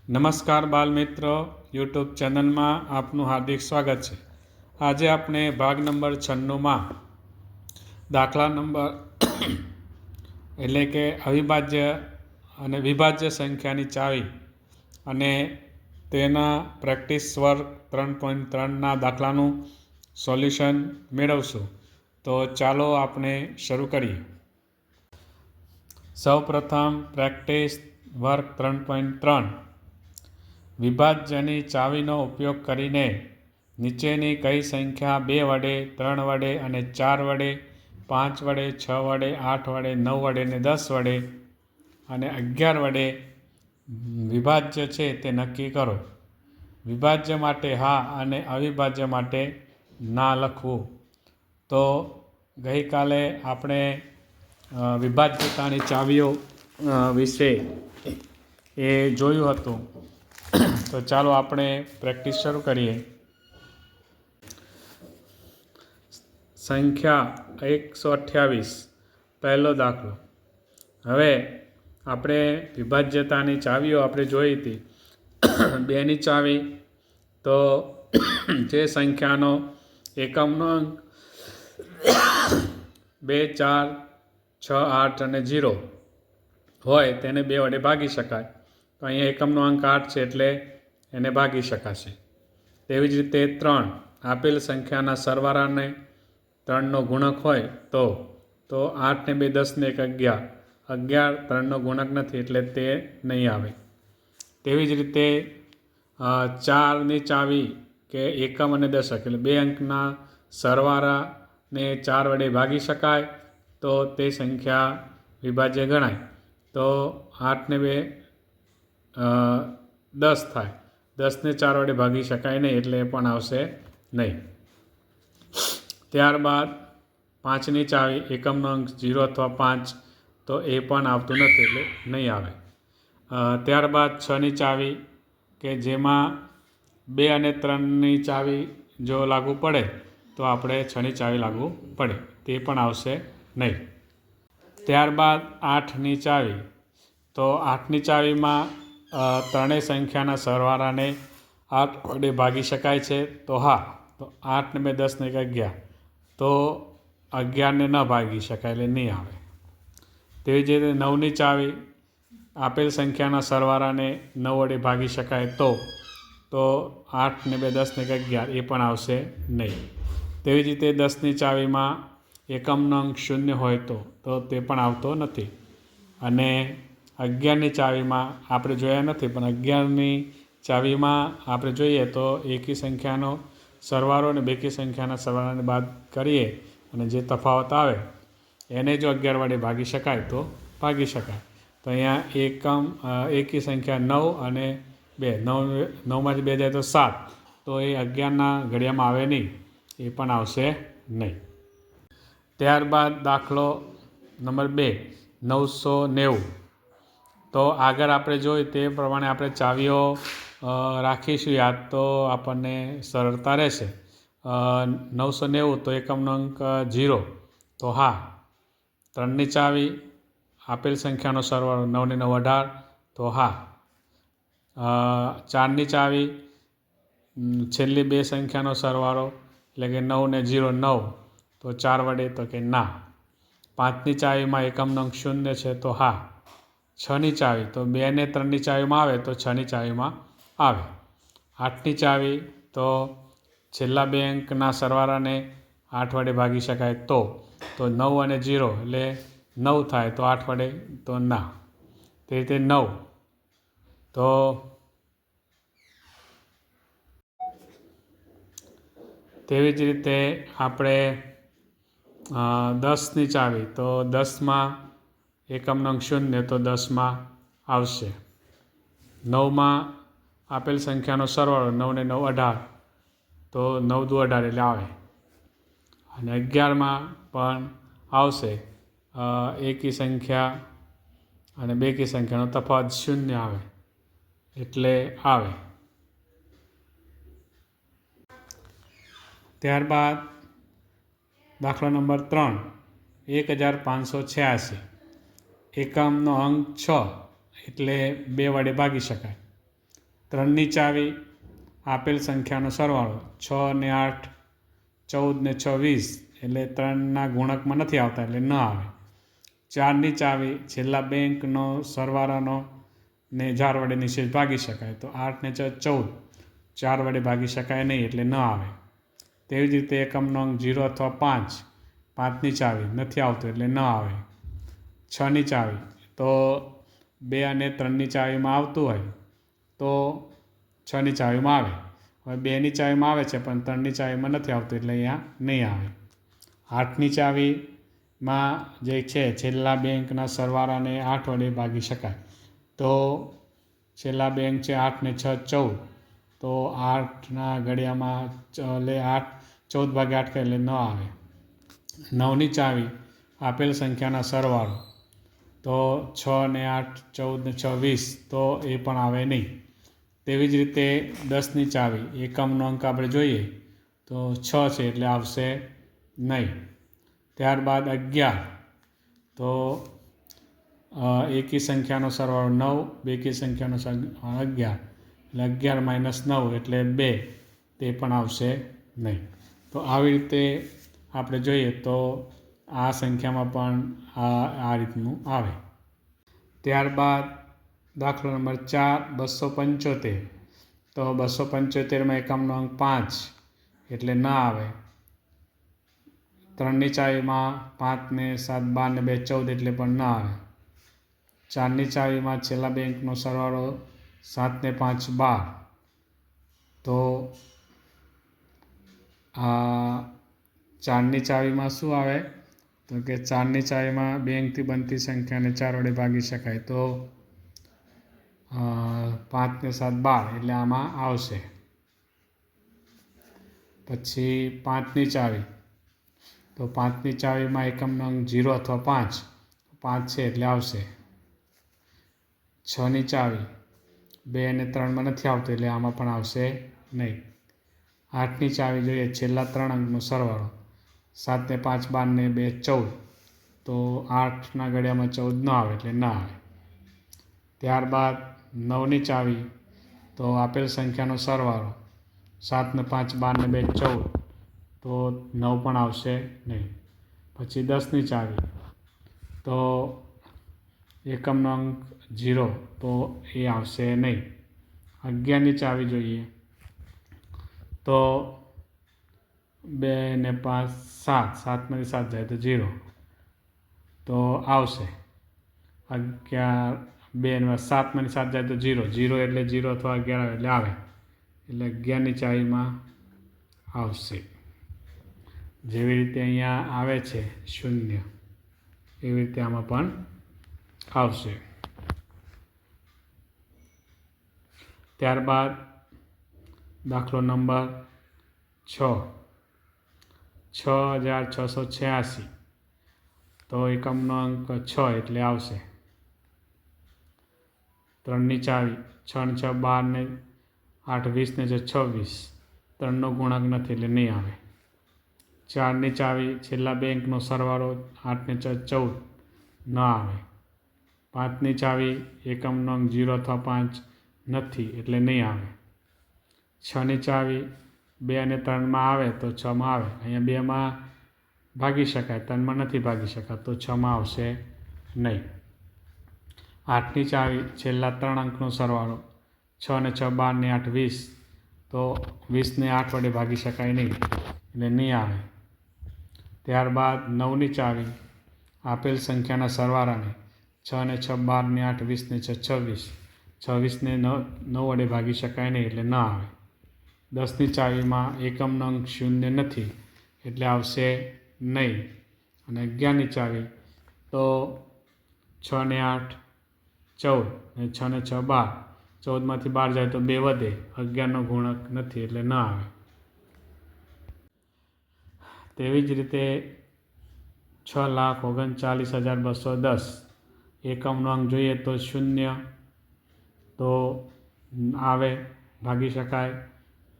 નમસ્કાર બાલમિત્ર યુટ્યુબ ચેનલમાં આપનું હાર્દિક સ્વાગત છે। આજે આપણે ભાગ નંબર 96માં દાખલા નંબર એટલે કે અવિભાજ્ય અને વિભાજ્ય સંખ્યાની ચાવી અને તેના પ્રેક્ટિસ વર્ક 3.3ના દાખલાનું સોલ્યુશન મેળવશું। તો ચાલો આપણે શરૂ કરીએ। સૌપ્રથમ પ્રેક્ટિસ વર્ક 3.3 વિભાજ્યની ચાવીનો ઉપયોગ કરીને નીચેની કઈ સંખ્યા 2 વડે 3 વડે અને 4 વડે 5 વડે 6 વડે 8 વડે 9 વડે અને 10 વડે અને 11 વડે વિભાજ્ય છે તે નક્કી કરો। વિભાજ્ય માટે હા અને અવિભાજ્ય માટે ના લખવું। તો ગઈકાલે આપણે વિભાજ્યતાની ચાવીઓ વિશે એ જોયું હતું। તો ચાલો આપણે પ્રેક્ટિસ શરૂ કરીએ। સંખ્યા 128 પહેલો દાખલો। હવે આપણે વિભાજ્યતાની ચાવીઓ આપણે જોઈ હતી। 2ની ચાવી તો જે સંખ્યાનો એકમનો અંક 2, 4, 6, 8 અને 0 હોય તેને 2 વડે ભાગી શકાય। તો અહીંયા એકમનો અંક 8 છે એટલે એને ભાગી શકાશે। તેવી જ રીતે 3 આપેલ સંખ્યાના સરવાળાને 3નો ગુણક હોય તો 8 ને 2 10 ને 1 11, 11 3નો ગુણક નથી એટલે તે નહીં આવે। તેવી જ રીતે 4ની ચાવી કે એકમ અને દશક એટલે 2 અંકના સરવાળાને 4 વડે ભાગી શકાય તો તે સંખ્યા વિભાજ્ય ગણાય। તો 8 ને 2 10 થાય, 10ને 4 વડે ભાગી શકાય નહીં એટલે એ પણ આવશે નહીં। ત્યારબાદ 5ની ચાવી એકમનો અંક 0 અથવા 5 તો એ પણ આવતું નથી એટલે નહીં આવે। ત્યારબાદ 6ની ચાવી કે જેમાં 2 અને 3ની ચાવી જો લાગુ પડે તો આપણે 6ની ચાવી લાગુ પડે તે પણ આવશે નહીં। ત્યારબાદ 8ની ચાવી તો 8ની ચાવીમાં ત્રણેય સંખ્યાના સરવાળાને 8 વડે ભાગી શકાય છે તો હા, તો 8 ને 2 10 ને 1 11 તો 11ને ન ભાગી શકાય એટલે નહીં આવે। તેવી જ રીતે 9ની ચાવી આપેલ સંખ્યાના સરવાળાને 9 વડે ભાગી શકાય તો 8 ને 2 10 ને 1 11 એ પણ આવશે નહીં। તેવી જ રીતે 10ની ચાવીમાં એકમનો અંક 0 હોય તો તે પણ આવતો નથી। અને 11ની ચાવીમાં આપણે જોયા નથી પણ 11ની ચાવીમાં આપણે જોઈએ તો એકી સંખ્યાનો સરવાળો અને બેકી સંખ્યાના સરવાળાને બાદ કરીએ અને જે તફાવત આવે એને જો 11 વડે ભાગી શકાય તો ભાગી શકાય। તો અહીંયા એકી સંખ્યા 9 અને 2 9માંથી 2 જાય તો 7 તો એ 11ના ઘડિયામાં આવે નહીં, એ પણ આવશે નહીં। ત્યારબાદ દાખલો નંબર 2 990 તો આગળ આપણે જોઈ તે પ્રમાણે આપણે ચાવીઓ રાખીશું યાદ તો આપણને સરળતા રહેશે। 990 તો એકમનો અંક 0 તો હા, 3ની ચાવી આપેલ સંખ્યાનો સરવાળો 9 ને 9 18 તો હા, 4ની ચાવી છેલ્લી 2 સંખ્યાનો સરવાળો એટલે કે 9 ને 0 9 તો 4 વડે તો કે ના। 5ની ચાવીમાં એકમનો અંક 0 છે તો હા। 6ની ચાવી તો 2 ને 3ની ચાવીમાં આવે તો 6ની ચાવીમાં આવે। 8ની ચાવી તો છેલ્લા 2 અંકના સરવાળાને 8 વડે ભાગી શકાય તો 9 અને 0 એટલે 9 થાય તો 8 વડે તો ના। તે રીતે 9 તો તેવી જ રીતે આપણે 10ની ચાવી તો 10માં એકમનો અંક 0 તો 10માં આવશે। 9માં આપેલ સંખ્યાનો સરવાળો 9 ને 9 18 તો 9 દુ 18 એટલે આવે। અને 11માં પણ આવશે, એકી સંખ્યા અને બેકી સંખ્યાનો તફાવત 0 આવે એટલે આવે। ત્યારબાદ દાખલા નંબર 3 1586 એકમનો અંક 6 એટલે 2 વડે ભાગી શકાય। 3ની ચાવી આપેલ સંખ્યાનો સરવાળો 6 ને 8 14 ને 6 20 એટલે 3ના ગુણકમાં નથી આવતા એટલે ન આવે. 4ની ચાવી છેલ્લા બે અંકનો સરવાળાનો ને 4 વડે નિશેષ ભાગી શકાય તો 8 ને 14 4 વડે ભાગી શકાય નહીં એટલે ન આવે. તેવી જ રીતે એકમનો અંક 0 અથવા 5 5ની ચાવી નથી આવતું એટલે ન આવે. 6ની ચાવી તો 2 અને 3ની ચાવીમાં આવતું હોય તો 6ની ચાવીમાં આવે. હવે 2ની ચાવીમાં આવે છે પણ 3ની ચાવીમાં નથી આવતું એટલે અહીંયા નહીં આવે. 8ની ચાવીમાં જે છે છેલ્લા બે અંકના સરવાળાને 8 વડે ભાગી શકાય તો છેલ્લા બે અંક છે 8 ને 6 14 તો 8ના ઘડિયામાં એટલે 14 ભાગે 8 કરે એટલે ન આવે. 9ની ચાવી આપેલ સંખ્યાના સરવાળો તો 6 ને 8 14 ને 6 20 તો એ પણ આવે નહીં. તેવી જ રીતે 10ની ચાવી એકમનો અંક આપણે જોઈએ તો 6 છે એટલે આવશે નહીં. ત્યારબાદ 11 તો એકી સંખ્યાનો સરવાળો 9 બેકી સંખ્યાનો 11 એટલે 11 - 9 એટલે 2 તે પણ આવશે નહીં. તો આવી રીતે આપણે જોઈએ તો આ સંખ્યામાં પણ આ રીતનું આવે. ત્યારબાદ દાખલો નંબર 4 275 તો 275માં એકમનો અંક 5 એટલે ન આવે. 3ની ચાવીમાં 5 ને 7 12 ને 2 14 એટલે પણ ન આવે. 4ની ચાવીમાં છેલ્લા બે અંકનો સરવાળો 7 ને 5 12 તો 4ની ચાવીમાં શું આવે તો કે 4ની ચાવીમાં બે અંકથી બનતી સંખ્યાને 4 વડે ભાગી શકાય તો 5 ને 7 12 એટલે આમાં આવશે. પછી 5ની ચાવી તો 5ની ચાવીમાં એકમનો અંક 0 અથવા 5 છે એટલે આવશે. 6ની ચાવી 2 અને 3માં નથી આવતું એટલે આમાં પણ આવશે નહીં. 8ની ચાવી જોઈએ છેલ્લા 3 અંકનો સરવાળો 7 ને 5 12 ને 2 14 તો 8ના ઘડિયામાં 14 ન આવે એટલે ન આવે. ત્યારબાદ 9ની ચાવી તો આપેલ સંખ્યાનો સરવાળો 7 ને 5 12 ને 2 14 તો 9 પણ આવશે નહીં. પછી 10ની ચાવી તો એકમનો અંક 0 તો એ આવશે નહીં. 11ની ચાવી જોઈએ તો 2 ને 5 7 7માંથી 7 જાય તો 0 તો આવશે. 11 2 ને 7માંથી 7 જાય તો 0 0 એટલે 0 અથવા 11 આવે એટલે 11ની ચાવીમાં આવશે. જેવી રીતે અહીંયા આવે છે 0 એવી રીતે આમાં પણ આવશે. ત્યારબાદ દાખલો નંબર 6686 તો એકમનો અંક 6 એટલે આવશે. 3ની ચાવી 6 ને 6 12 ને 8 20 ને 26 3નો ગુણાંક નથી એટલે નહીં આવે. 4ની ચાવી છેલ્લા બે અંકનો સરવાળો 8 ને 6 14 ન આવે. 5ની ચાવી એકમનો અંક 0 અથવા 5 નથી એટલે નહીં આવે. 6ની ચાવી 2 અને 3માં આવે તો 6માં આવે. અહીંયા 2માં ભાગી શકાય 3માં નથી ભાગી શકાય તો 6માં આવશે નહીં. 8ની ચાવી છેલ્લા 3 અંકનો સરવાળો 6 ને 6 12 ને 8 20 તો 20 ને 8 વડે ભાગી શકાય નહીં એટલે નહીં આવે. ત્યારબાદ 9ની ચાવી આપેલ સંખ્યાના સરવાળાને 6 ને 6 12 ને 8 20 ને 6 26 26 ને 9 વડે ભાગી શકાય નહીં એટલે ન આવે. 10ની ચાવીમાં એકમનો અંક 0 નથી એટલે આવશે નહીં. અને 11ની ચાવી તો 6 ને 8 14 ને 6 ને 6 12 14માંથી 12 જાય તો 2 વધે 11નો ગુણક નથી એટલે ન આવે. તેવી જ રીતે 6,39,210 એકમનો અંક જોઈએ તો 0 તો આવે ભાગી શકાય.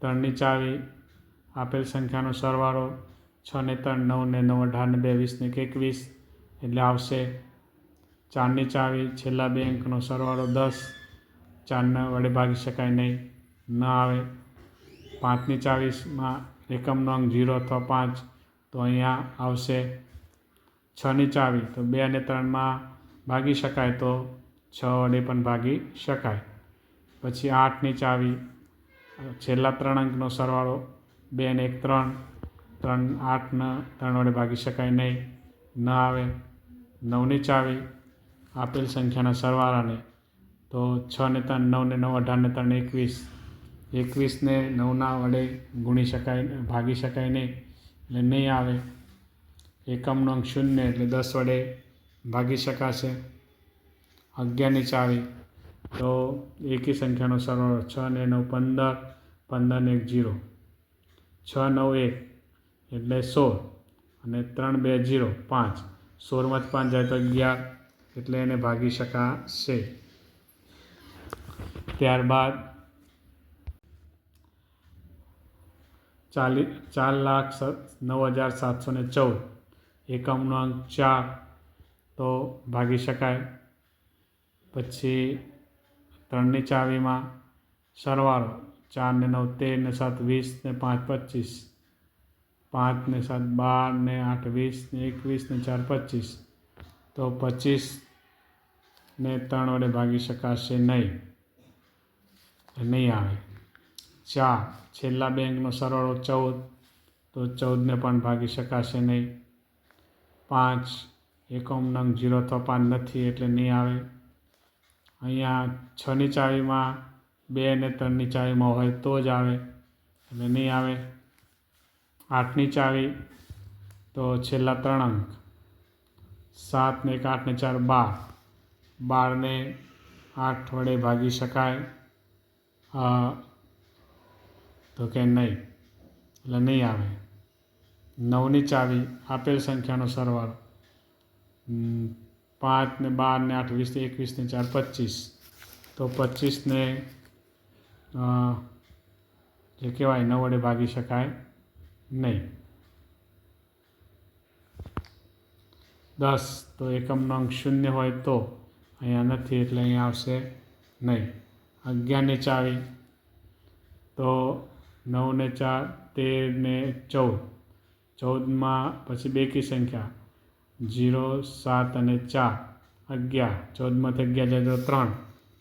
3ની ચાવી આપેલ સંખ્યાનો સરવાળો 6 ને 3 9 ને 9 18 ને 2 20 ને 21 એટલે આવશે. 4ની ચાવી છેલ્લા બે અંકનો સરવાળો 10 4ને વડે ભાગી શકાય નહીં. ન આવે. 5ની ચાવીમાં એકમનો અંક 0 અથવા 5 તો અહીંયા આવશે 6ની ચાવી, તો 2 અને 3માં ભાગી શકાય તો 6 વડે પણ ભાગી શકાય. પછી 8ની ચાવી, છેલ્લા 3 અંકનો સરવાળો 2 અને 1 3, 3 8ને 3 વડે ભાગી શકાય નહીં, ન આવે. 9ની ચાવી, આપેલ સંખ્યાના સરવાળાને, તો 6 ને 3 9 ને 9 18 ને 3 21, 21ને 9ના વડે ગુણી શકાય, ભાગી શકાય નહીં એટલે નહીં આવે. એકમનો અંક 0 એટલે 10 વડે ભાગી શકાશે. 11ની ચાવી, તો એકી સંખ્યાનો સરવાળો 6 ને 9 15, 15 ને 1 0, 6 9 1 એટલે 16 અને 3 2 0 5, 16માંથી 5 જાય તો 11 એટલે એને ભાગી શકાશે. ત્યારબાદ 4,09,714, એકમનો અંક 4 તો ભાગી શકાય. પછી 3ની ચાવીમાં સરવાળો 4 ને 9 13 ને 7 20 ને 5 25, 5 ને 7 12 ને 8 20 ને 21 ને 4 25, તો 25ને 3 વડે ભાગી શકાશે નહીં, નહીં આવે. 4, છેલ્લા 2 અંકનો સરવાળો 14, તો 14ને પણ ભાગી શકાશે નહીં. 5, એકમનો અંક 0 અથવા 5 નથી એટલે નહીં આવે. અહીંયા 6ની ચાવીમાં 2 અને 3ની ચાવીમાં હોય તો જ આવે એટલે નહીં આવે. 8ની ચાવી, તો છેલ્લા 3 અંક 7 ને 1 8 ને 4 12, 12ને 8 વડે ભાગી શકાય તો કે નહીં એટલે નહીં આવે. 9ની ચાવી, આપેલ સંખ્યાનો સરવાળો 5 ને 12 ને 8 20 ને 21 ને 4 25, તો 25ને જે કહેવાય 9 વડે ભાગી શકાય નહીં. 10, તો એકમનો અંક 0 હોય તો અહીંયા નથી એટલે અહીંયા આવશે નહીં. 11ની ચાવી, તો 9 ને 4 13 ને 14, 14માં પછી બેકી સંખ્યા 0 7 અને 4 11, 14માંથી 11 જાય તો 3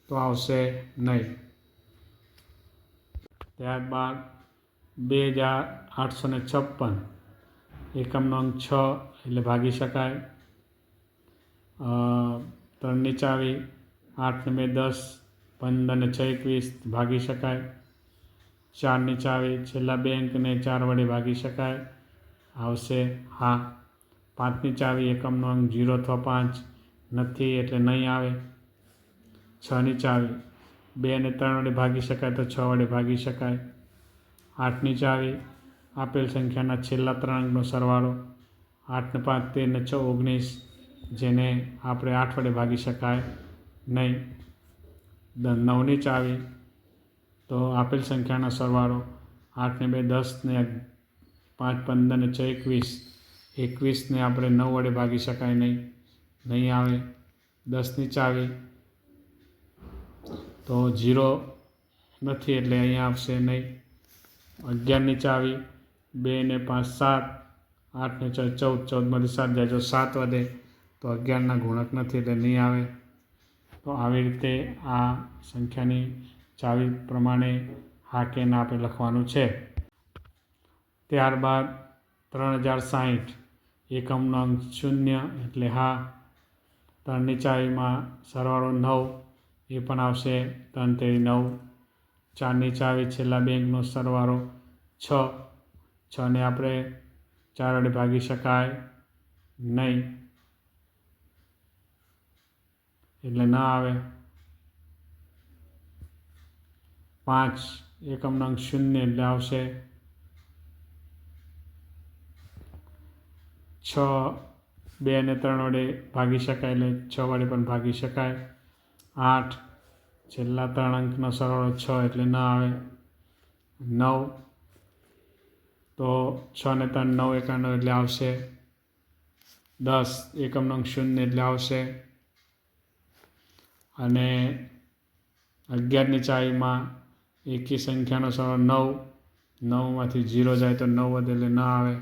તો આવશે નહીં. ત્યારબાદ 2,856, એકમનો અંક 6 એટલે ભાગી શકાય. 3ની ચાવી, 8 ને 2 10, 15 ને 6 21 ભાગી શકાય. 4ની ચાવી, છેલ્લા 2 અંકને 4 વડે ભાગી શકાય, આવશે હા. 5ની ચાવી, એકમનો અંક 0 અથવા 5 નથી એટલે નહીં આવે. 6ની ચાવી, 2 અને 3 વડે ભાગી શકાય તો 6 વડે ભાગી શકાય. 8ની ચાવી, આપેલ સંખ્યાના છેલ્લા 3 અંકનો સરવાળો 8 ને 5 13 ને 6 19, જેને આપણે 8 વડે ભાગી શકાય નહીં. 9ની ચાવી, તો આપેલ સંખ્યાનો સરવાળો 8 ને 2 10 ને 5 15 ને 6 21, 21ને આપણે 9 વડે ભાગી શકાય નહીં, નહીં આવે. 10ની ચાવી, તો 0 નથી એટલે અહીંયા આવશે નહીં. 11ની ચાવી, 2 ને 5 7, 8 ને 4 14, 14માંથી 7 જાય તો 7 વધે તો 11ના ગુણક નથી એટલે નહીં આવે. તો આવી રીતે આ સંખ્યાની ચાવી પ્રમાણે હા કે ના આપણે લખવાનું છે. ત્યારબાદ 3,060, એકમનો અંક 0 એટલે હા. 3ની ચાવીમાં સરવાળો 9 એ પણ આવશે, 3 તેરી 9. 4ની ચાવી, છેલ્લા 2 અંકનો સરવાળો 6, 6ને આપણે 4 વડે ભાગી શકાય નહીં એટલે ના આવે. 5, એકમનો અંક 0 એટલે આવશે. 6, 2 અને 3 વડે ભાગી શકાય એટલે 6 વડે પણ ભાગી શકાય. 8, છેલ્લા 3 અંકનો સરવાળો 6 એટલે ના આવે. 9, તો 6 ને 3 9 91 એટલે આવશે. 10, એકમનો અંક 0 એટલે આવશે. અને 11ની ચાવીમાં એકી સંખ્યાનો સરવાળો 9, 9માંથી 0 જાય તો 9 વધે એટલે ન આવે.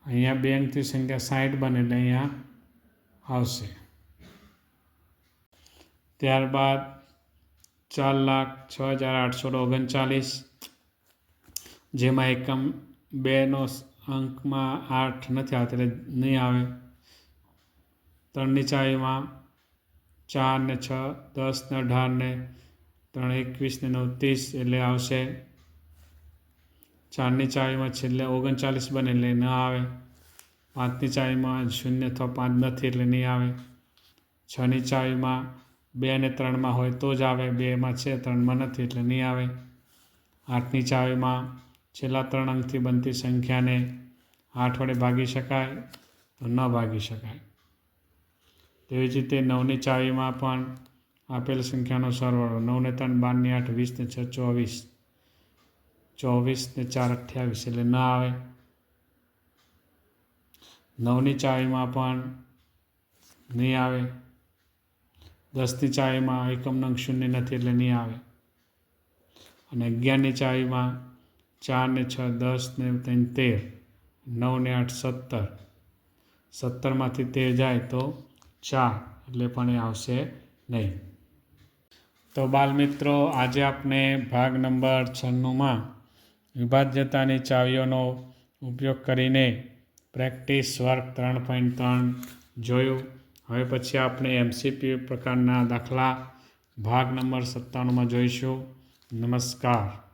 અહીંયા બે અંકથી સંખ્યા 60 બને એટલે અહીંયા આવશે. ત્યારબાદ 4,06,839, જેમાં એકમ 2નો અંકમાં 8 નથી આવતો એટલે નહીં આવે. 3ની ચાવીમાં 4 ને 6, 10 ને 18 ને 3, 21 ને 9, 30 એટલે આવશે. 4ની ચાવીમાં છેલ્લે 39 બને એટલે ન આવે. 5ની ચાવીમાં 0 અથવા 5 નથી એટલે નહીં આવે. 6ની ચાવીમાં 2 અને 3માં હોય તો જ આવે, 2માં છે 3માં નથી એટલે નહીં આવે. 8ની ચાવીમાં છેલ્લા 3 અંકથી બનતી સંખ્યાને 8 વડે ભાગી શકાય તો ન ભાગી શકાય. તેવી જ રીતે 9ની ચાવીમાં પણ આપેલ સંખ્યાનો સરવાળો 9 ને 3 12 ને 8 20 ને 6 24, 24 ને 4 28 એટલે ન આવે. 9ની ચાવીમાં પણ નહીં આવે. 10ની ચાવીમાં એકમનો અંક 0 નથી એટલે નહીં આવે. અને 11ની ચાવીમાં 4 ને 6, 10 ને 3 13, 9 ને 8 17, 17માંથી 13 જાય તો 4 એટલે પણ એ આવશે નહીં. તો બાલમિત્રો, આજે આપણે ભાગ નંબર 96માં વિભાજ્યતાની ચાવીઓનો ઉપયોગ કરીને પ્રેક્ટિસ વર્ક 3.3 જોયું. હવે પછી આપણે MCQ પ્રકારના દાખલા ભાગ નંબર 97માં જોઈશું. નમસ્કાર.